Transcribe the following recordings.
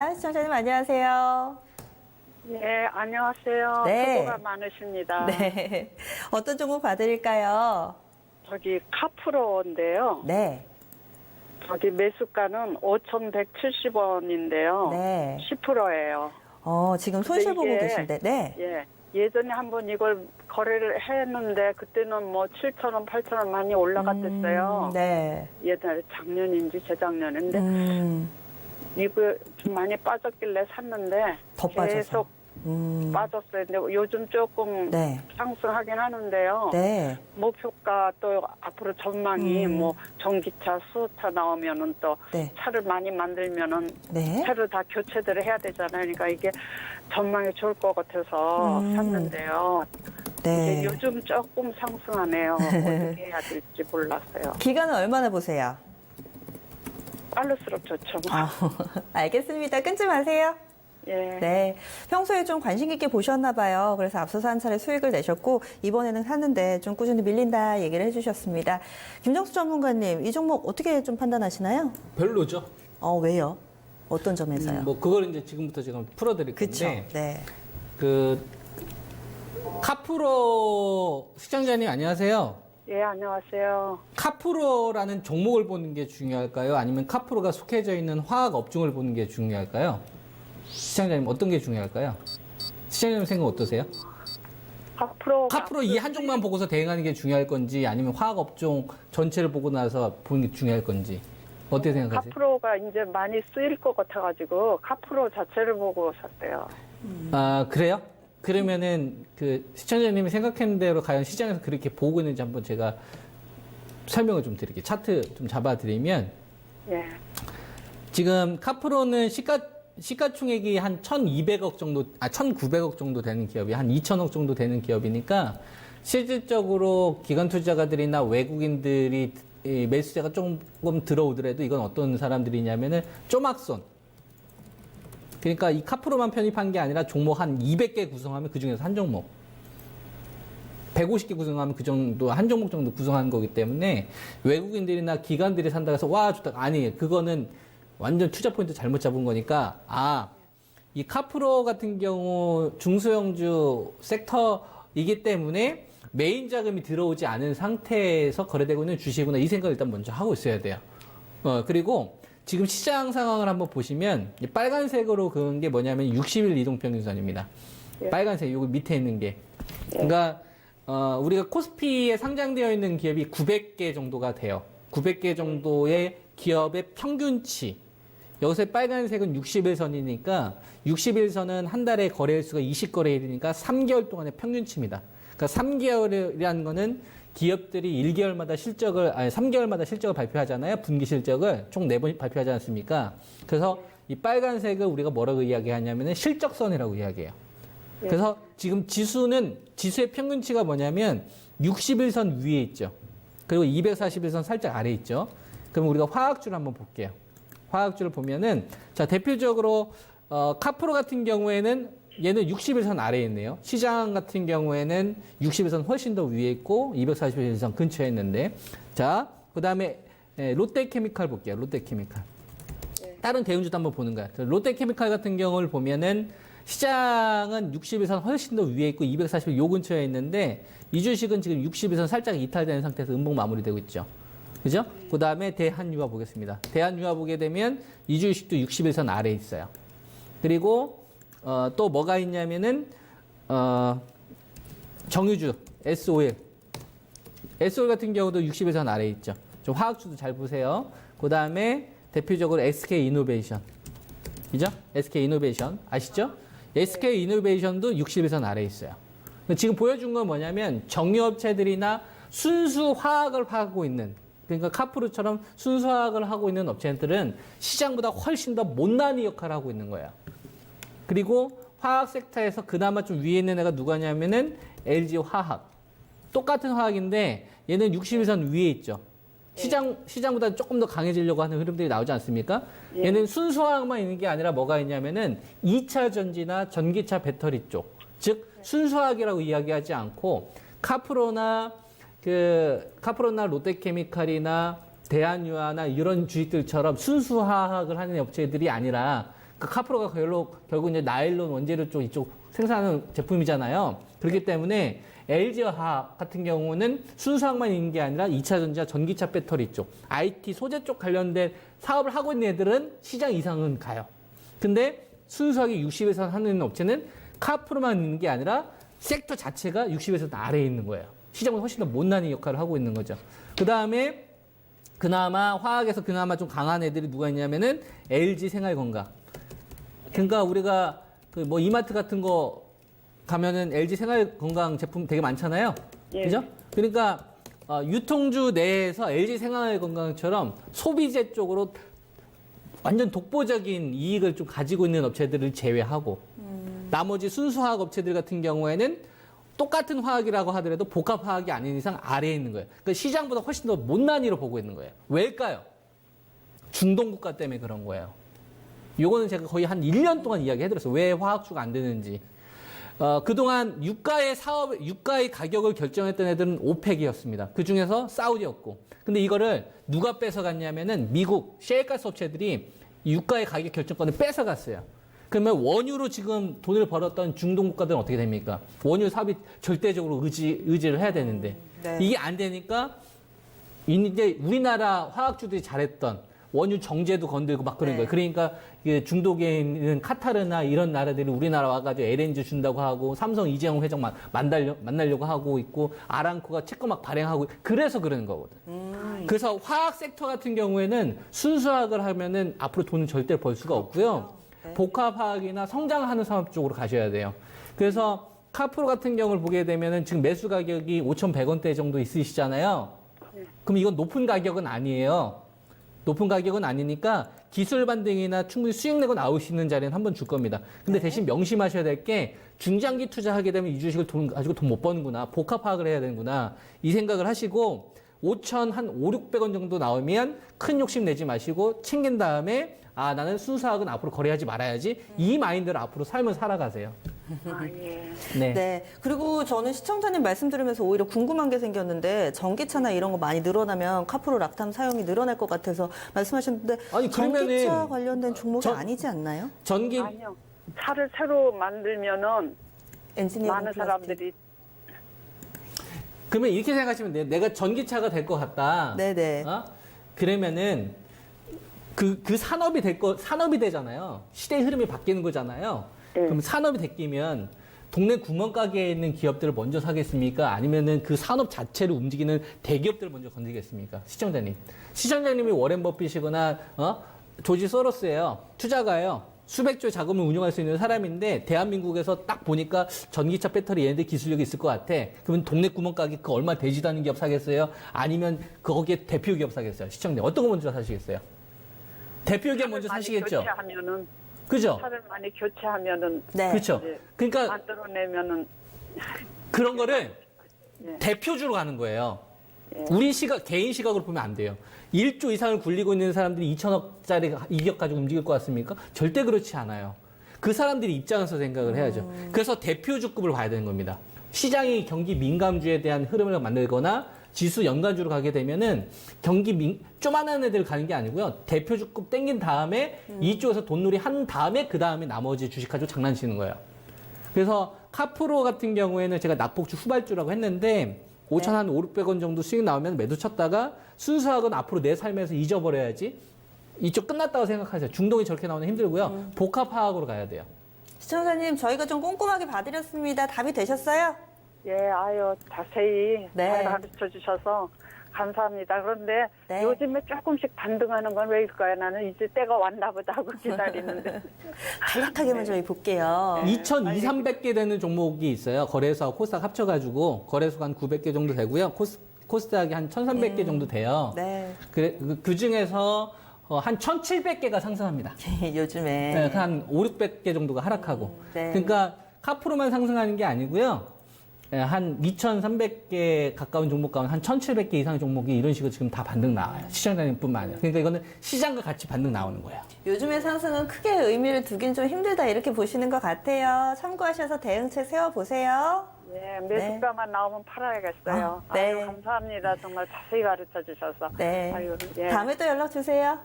시청자님 안녕하세요. 네, 안녕하세요. 네. 수고가 많으십니다. 네. 어떤 종목 봐드릴까요? 저기 카프로인데요. 네. 저기 매수가는 5,170원인데요. 네. 10%예요. 지금 손실 보고 이게, 계신데, 네. 예. 예전에 한번 이걸 거래를 했는데 그때는 뭐 7,000원, 8,000원 많이 올라갔댔어요. 네. 옛날에 작년인지 재작년인데 이거 좀 많이 빠졌길래 샀는데 더 빠져서. 계속 빠졌어요. 근데 요즘 조금 네. 상승하긴 하는데요. 네. 목표가 또 앞으로 전망이 뭐 전기차, 수소차 나오면은 또 네. 차를 많이 만들면은 네. 차를 다 교체들을 해야 되잖아요. 그러니까 이게 전망이 좋을 것 같아서 샀는데요. 네. 이게 요즘 조금 상승하네요. 어떻게 해야 될지 몰랐어요. 기간은 얼마나 보세요? 빠를수록 좋죠. 알겠습니다. 끊지 마세요. 예. 네. 평소에 좀 관심 있게 보셨나 봐요. 그래서 앞서서 한 차례 수익을 내셨고 이번에는 샀는데 좀 꾸준히 밀린다 얘기를 해주셨습니다. 김정수 전문가님, 이 종목 어떻게 좀 판단하시나요? 별로죠. 왜요? 어떤 점에서요? 뭐 그걸 이제 지금부터 제가 풀어드릴 그쵸. 건데 네. 그 카프로 시청자님 안녕하세요. 예, 안녕하세요. 카프로라는 종목을 보는 게 중요할까요? 아니면 카프로가 속해져 있는 화학 업종을 보는 게 중요할까요? 시청자님 어떤 게 중요할까요? 시청자님 생각 어떠세요? 카프로 이 한 종만 보고서 대응하는 게 중요할 건지 아니면 화학 업종 전체를 보고 나서 보는 게 중요할 건지 어떻게 생각하세요? 카프로가 이제 많이 쓰일 것 같아가지고 카프로 자체를 보고 샀대요. 아, 그래요? 그러면은 그 시청자님이 생각했는 대로 과연 시장에서 그렇게 보고 있는지 한번 제가 설명을 좀 드릴게요. 차트 좀 잡아드리면 예. 지금 카프로는 시가총액이 한 1,200억 정도, 1,900억 정도 되는 기업이 한 2,000억 정도 되는 기업이니까 실질적으로 기관 투자가들이나 외국인들이 이 매수자가 조금 들어오더라도 이건 어떤 사람들이냐면은 쪼막손. 그러니까 이 카프로만 편입한 게 아니라 종목 한 200개 구성하면 그 중에서 한 종목. 150개 구성하면 그 정도, 한 종목 정도 구성하는 거기 때문에 외국인들이나 기관들이 산다고 해서 와, 좋다. 아니, 그거는 완전 투자 포인트 잘못 잡은 거니까, 이 카프로 같은 경우 중소형주 섹터이기 때문에 메인 자금이 들어오지 않은 상태에서 거래되고 있는 주식이구나. 이 생각을 일단 먼저 하고 있어야 돼요. 그리고 지금 시장 상황을 한번 보시면 이 빨간색으로 그은 게 뭐냐면 60일 이동평균선입니다. 예. 빨간색, 요거 밑에 있는 게. 그러니까, 우리가 코스피에 상장되어 있는 기업이 900개 정도가 돼요. 900개 정도의 기업의 평균치. 여기서 빨간색은 60일선이니까 60일선은 한 달에 거래일수가 20거래일이니까 3개월 동안의 평균치입니다. 그러니까 3개월이라는 거는 기업들이 1개월마다 3개월마다 실적을 발표하잖아요. 분기 실적을 총 4번 발표하지 않습니까? 그래서 이 빨간색을 우리가 뭐라고 이야기하냐면은 실적선이라고 이야기해요. 그래서 지금 지수의 평균치가 뭐냐면 60일선 위에 있죠. 그리고 240일선 살짝 아래에 있죠. 그럼 우리가 화학주를 한번 볼게요. 화학주를 보면은, 자, 대표적으로, 카프로 같은 경우에는 얘는 60일선 아래에 있네요. 시장 같은 경우에는 60일선 훨씬 더 위에 있고, 241선 근처에 있는데, 자, 그 다음에, 롯데케미칼 볼게요. 롯데케미칼. 다른 대형주도 한번 보는 거야. 롯데케미칼 같은 경우를 보면은, 시장은 60일선 훨씬 더 위에 있고, 240일 요 근처에 있는데, 이 주식은 지금 60일선 살짝 이탈되는 상태에서 음봉 마무리되고 있죠. 그죠? 그 다음에 대한유화 보겠습니다. 대한유화 보게 되면 이 주식도 60일선 아래에 있어요. 그리고 또 뭐가 있냐면은 정유주 S-오일 같은 경우도 60일선 아래에 있죠. 좀 화학주도 잘 보세요. 그 다음에 대표적으로 SK이노베이션. 그죠? SK이노베이션 아시죠? SK이노베이션도 60일선 아래에 있어요. 지금 보여준 건 뭐냐면 정유업체들이나 순수 화학을 하고 있는, 그러니까 카프로처럼 순수화학을 하고 있는 업체들은 시장보다 훨씬 더 못난이 역할을 하고 있는 거예요. 그리고 화학 섹터에서 그나마 좀 위에 있는 애가 누가냐면은 LG화학. 똑같은 화학인데 얘는 60일선 위에 있죠. 시장보다 조금 더 강해지려고 하는 흐름들이 나오지 않습니까? 얘는 순수화학만 있는 게 아니라 뭐가 있냐면은 2차 전지나 전기차 배터리 쪽. 즉, 순수화학이라고 이야기하지 않고 카프로나 롯데케미칼이나 대한유화나 이런 주식들처럼 순수화학을 하는 업체들이 아니라 그 카프로가 결국 이제 나일론 원재료 쪽 이쪽 생산하는 제품이잖아요. 그렇기 때문에 LG와 화학 같은 경우는 순수화학만 있는 게 아니라 2차 전지와 전기차 배터리 쪽, IT 소재 쪽 관련된 사업을 하고 있는 애들은 시장 이상은 가요. 근데 순수하게 60에서 하는 업체는 카프로만 있는 게 아니라 섹터 자체가 60에서 아래에 있는 거예요. 시장보다 훨씬 더 못난이 역할을 하고 있는 거죠. 그 다음에 그나마 화학에서 그나마 좀 강한 애들이 누가 있냐면은 LG 생활건강. 그러니까 우리가 그 뭐 이마트 같은 거 가면은 LG 생활건강 제품 되게 많잖아요. 예. 그죠? 그러니까 유통주 내에서 LG 생활건강처럼 소비재 쪽으로 완전 독보적인 이익을 좀 가지고 있는 업체들을 제외하고 나머지 순수화학 업체들 같은 경우에는 똑같은 화학이라고 하더라도 복합화학이 아닌 이상 아래에 있는 거예요. 그러니까 시장보다 훨씬 더 못난이로 보고 있는 거예요. 왜일까요? 중동국가 때문에 그런 거예요. 요거는 제가 거의 한 1년 동안 이야기해드렸어요. 왜 화학주가 안 되는지. 그동안 유가의 가격을 결정했던 애들은 오펙이었습니다. 그 중에서 사우디였고. 근데 이거를 누가 뺏어갔냐면은 미국 셰일가스 업체들이 유가의 가격 결정권을 뺏어갔어요. 그러면 원유로 지금 돈을 벌었던 중동 국가들은 어떻게 됩니까? 원유 사업이 절대적으로 의지를 해야 되는데 네. 이게 안 되니까 이제 우리나라 화학주들이 잘했던 원유 정제도 건들고 막 그런 네. 거예요. 그러니까 이게 중동에 있는 카타르나 이런 나라들이 우리나라 와가지고 LNG 준다고 하고 삼성 이재용 회장 만나려고 하고 있고 아람코가 채권 막 발행하고 그래서 그러는 거거든. 그래서 화학 섹터 같은 경우에는 순수화학을 하면은 앞으로 돈을 절대 벌 수가 없고요. 네. 복합화학이나 성장하는 산업 쪽으로 가셔야 돼요. 그래서 카프로 같은 경우를 보게 되면은 지금 매수 가격이 5,100원대 정도 있으시잖아요. 그럼 이건 높은 가격은 아니에요. 높은 가격은 아니니까 기술 반등이나 충분히 수익 내고 나올 수 있는 자리는 한번 줄 겁니다. 근데 대신 명심하셔야 될 게 중장기 투자하게 되면 이 주식을 가지고 돈 못 버는구나. 복합화학을 해야 되는구나. 이 생각을 하시고 5,000, 한 5, 600원 정도 나오면 큰 욕심 내지 마시고 챙긴 다음에 아, 나는 순수화학은 앞으로 거래하지 말아야지. 이 마인드를 앞으로 삶을 살아가세요. 아, 예. 네. 네. 그리고 저는 시청자님 말씀 들으면서 오히려 궁금한 게 생겼는데 전기차나 이런 거 많이 늘어나면 카프로 락탐 사용이 늘어날 것 같아서 말씀하셨는데 아니, 그러면은 전기차 관련된 종목이 전- 아니지 않나요? 전기 아니요. 차를 새로 만들면은 엔지니어링 많은 플라스틱. 사람들이 그러면 이렇게 생각하시면 돼요. 내가 전기차가 될 것 같다. 네네. 그러면은 그 산업이 되잖아요. 시대의 흐름이 바뀌는 거잖아요. 네. 그럼 산업이 바뀌면 동네 구멍가게에 있는 기업들을 먼저 사겠습니까? 아니면은 그 산업 자체를 움직이는 대기업들을 먼저 건드리겠습니까? 시청자님. 시청자님이 워렌 버핏이거나, 조지 소로스예요. 투자가예요. 수백조 자금을 운용할 수 있는 사람인데 대한민국에서 딱 보니까 전기차 배터리 얘네들 기술력이 있을 것 같아. 그러면 동네 구멍가게 그 얼마 되지도 않은 기업 사겠어요? 아니면 거기에 대표 기업 사겠어요? 시청자 어떤 거 먼저 사시겠어요? 대표 기업 먼저 많이 사시겠죠? 교체하면은 그죠? 차를 많이 교체하면은 네. 그렇죠. 예. 그러니까 만들어내면은 그런 거를 예. 대표주로 가는 거예요. 예. 우리 개인 시각으로 보면 안 돼요. 1조 이상을 굴리고 있는 사람들이 2천억짜리 이격 가지고 움직일 것 같습니까? 절대 그렇지 않아요. 그 사람들이 입장에서 생각을 해야죠. 그래서 대표주급을 봐야 되는 겁니다. 시장이 경기 민감주에 대한 흐름을 만들거나 지수 연간주로 가게 되면은 쪼만한 애들 가는 게 아니고요. 대표주급 땡긴 다음에 이쪽에서 돈놀이 한 다음에 그 다음에 나머지 주식 가지고 장난치는 거예요. 그래서 카프로 같은 경우에는 제가 낙폭주 후발주라고 했는데 5천 한 5, 600원 정도 수익 나오면 매도 쳤다가 순수학은 앞으로 내 삶에서 잊어버려야지. 이쪽 끝났다고 생각하세요. 중동이 저렇게 나오면 힘들고요. 복합화학으로 가야 돼요. 시청자님 저희가 좀 꼼꼼하게 봐드렸습니다. 답이 되셨어요? 예, 아유, 자세히 네. 잘 가르쳐 주셔서 감사합니다. 그런데 네. 요즘에 조금씩 반등하는 건 왜일까요? 나는 이제 때가 왔나 보다 하고 기다리는데. 간략하게만 저희 볼게요. 2,200개 되는 종목이 있어요. 거래소와 코스닥 합쳐가지고 거래소가 한 900개 정도 되고요. 코스닥이 한 1,300개 정도 돼요. 네. 그 중에서 한 1,700개가 상승합니다. 요즘에. 네, 한 5, 600개 정도가 하락하고. 네. 그러니까 카프로만 상승하는 게 아니고요. 한 2,300개 가까운 종목 가운데 한 1,700개 이상의 종목이 이런 식으로 지금 다 반등 나와요. 시장자님뿐만 아니라. 그러니까 이거는 시장과 같이 반등 나오는 거예요. 요즘의 상승은 크게 의미를 두긴 좀 힘들다 이렇게 보시는 것 같아요. 참고하셔서 대응책 세워보세요. 예, 매수가만 나오면 팔아야겠어요. 아, 네. 아유, 감사합니다. 정말 자세히 가르쳐 주셔서. 네. 아유, 예. 다음에 또 연락 주세요.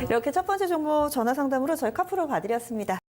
이렇게 첫 번째 종목 전화 상담으로 저희 카프로 봐드렸습니다.